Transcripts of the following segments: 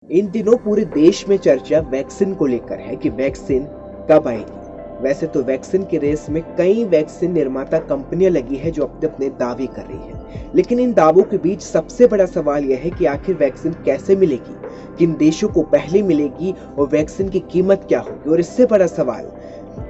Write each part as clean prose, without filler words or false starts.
इन दिनों पूरे देश में चर्चा वैक्सीन को लेकर है कि वैक्सीन कब आएगी। वैसे तो वैक्सीन की रेस में कई वैक्सीन निर्माता कंपनियां लगी है जो अपने अपने दावे कर रही है, लेकिन इन दावों के बीच सबसे बड़ा सवाल यह है कि आखिर वैक्सीन कैसे मिलेगी, किन देशों को पहले मिलेगी और वैक्सीन की कीमत क्या होगी, और इससे बड़ा सवाल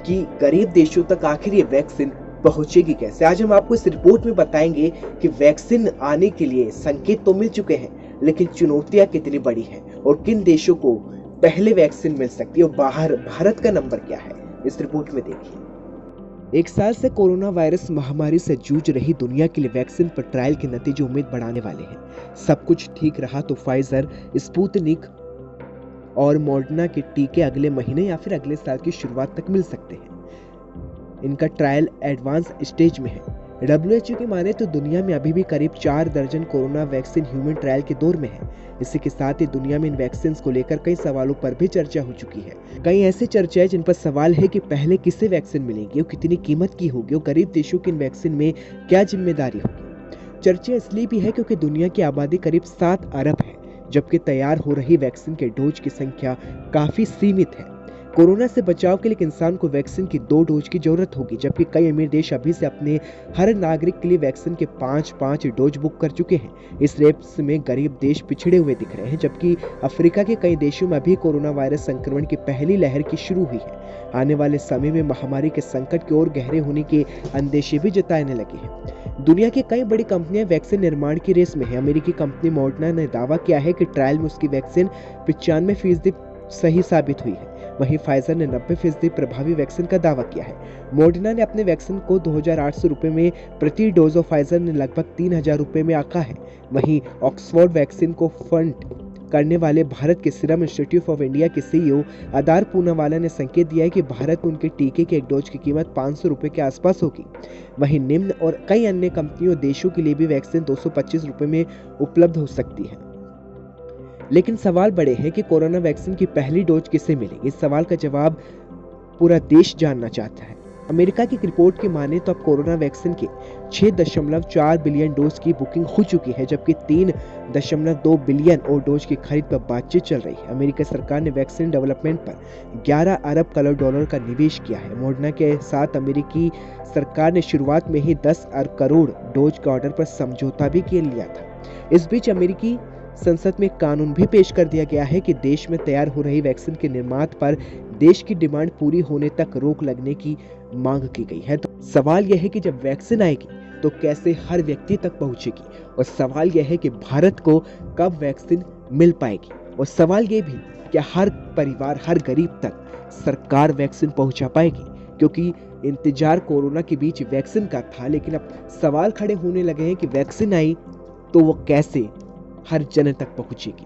कि गरीब देशों तक आखिर ये वैक्सीन पहुंचेगी कैसे। आज हम आपको इस रिपोर्ट में बताएंगे कि वैक्सीन आने के लिए संकेत तो मिल चुके हैं, लेकिन चुनौतियां कितनी बड़ी हैं और किन देशों को पहले वैक्सीन मिल सकती है और बाहर भारत का नंबर क्या है, इस रिपोर्ट में देखिए। एक साल से कोरोना वायरस महामारी से जूझ रही दुनिया के लिए वैक्सीन पर ट्रायल के नतीजे उम्मीद बढ़ाने वाले हैं। सब कुछ ठीक रहा तो फाइजर, स्पुतनिक और मॉडर्ना के टीके अगले महीने या फिर अगले साल की शुरुआत तक मिल सकते हैं। इनका ट्रायल एडवांस स्टेज में है। WHO की माने तो दुनिया में अभी भी करीब 4 दर्जन कोरोना वैक्सीन ह्यूमन ट्रायल के दौर में है। इसी के साथ ही दुनिया में इन वैक्सीन को लेकर कई सवालों पर भी चर्चा हो चुकी है। कई ऐसी चर्चाएं जिन पर सवाल है कि पहले किसे वैक्सीन मिलेगी और कितनी कीमत की होगी और गरीब देशों की इन वैक्सीन में क्या जिम्मेदारी होगी। चर्चा इसलिए भी है क्योंकि दुनिया की आबादी करीब 7 अरब है, जबकि तैयार हो रही वैक्सीन के डोज की संख्या काफी सीमित है। कोरोना से बचाव के लिए एक इंसान को वैक्सीन की 2 डोज की जरूरत होगी, जबकि कई अमीर देश अभी से अपने हर नागरिक के लिए वैक्सीन के 5-5 डोज बुक कर चुके हैं। इस रेस में गरीब देश पिछड़े हुए दिख रहे हैं, जबकि अफ्रीका के कई देशों में अभी कोरोना वायरस संक्रमण की पहली लहर की शुरू हुई है। आने वाले समय में महामारी के संकट की ओर गहरे होने के अंदेशे भी जताने लगे हैं। दुनिया की कई बड़ी कंपनियां वैक्सीन निर्माण की रेस में है। अमेरिकी कंपनी मॉडर्ना ने दावा किया है कि ट्रायल में उसकी वैक्सीन 95% सही साबित हुई है। वहीं फाइजर ने 90% प्रभावी वैक्सीन का दावा किया है। मॉडर्ना ने अपने वैक्सीन को 2,800 रुपए में प्रति डोज और फाइजर ने लगभग 3,000 रुपए में आंका है। वहीं ऑक्सफोर्ड वैक्सीन को फंड करने वाले भारत के सीरम इंस्टीट्यूट ऑफ इंडिया के CEO आदार पूनावाला ने संकेत दिया है कि भारत में उनके टीके के एक डोज की कीमत 500 रुपए के आसपास होगी। वहीं निम्न और कई अन्य कंपनियों देशों के लिए भी वैक्सीन 225 रुपए में उपलब्ध हो सकती है। लेकिन सवाल बड़े हैं कि कोरोना वैक्सीन की पहली डोज किसे मिलेगी। इस सवाल का जवाब पूरा देश जानना चाहता है। अमेरिका की रिपोर्ट की माने तो अब कोरोना वैक्सीन के 6.4 बिलियन डोज की बुकिंग हो चुकी है, जबकि 3.2 बिलियन और डोज की खरीद पर बातचीत चल रही है। अमेरिका सरकार ने वैक्सीन डेवलपमेंट पर 11 अरब डॉलर का निवेश किया है। मॉडर्ना के साथ अमेरिकी सरकार ने शुरुआत में ही 10 अरब करोड़ डोज के ऑर्डर पर समझौता भी कर लिया था। इस बीच अमेरिकी संसद में कानून भी पेश कर दिया गया है कि देश में तैयार हो रही वैक्सीन के निर्माण पर देश की डिमांड पूरी होने तक रोक लगने की मांग की गई है। तो सवाल यह है कि जब वैक्सीन आएगी तो कैसे हर व्यक्ति तक पहुंचेगी, और सवाल यह है कि भारत को कब वैक्सीन मिल पाएगी, और सवाल यह भी कि हर परिवार, हर गरीब तक सरकार वैक्सीन पहुंचा पाएगी, क्योंकि इंतजार कोरोना के बीच वैक्सीन का था। लेकिन अब सवाल खड़े होने लगे हैं कि वैक्सीन आई तो वो कैसे हर जन तक पहुंचेगी।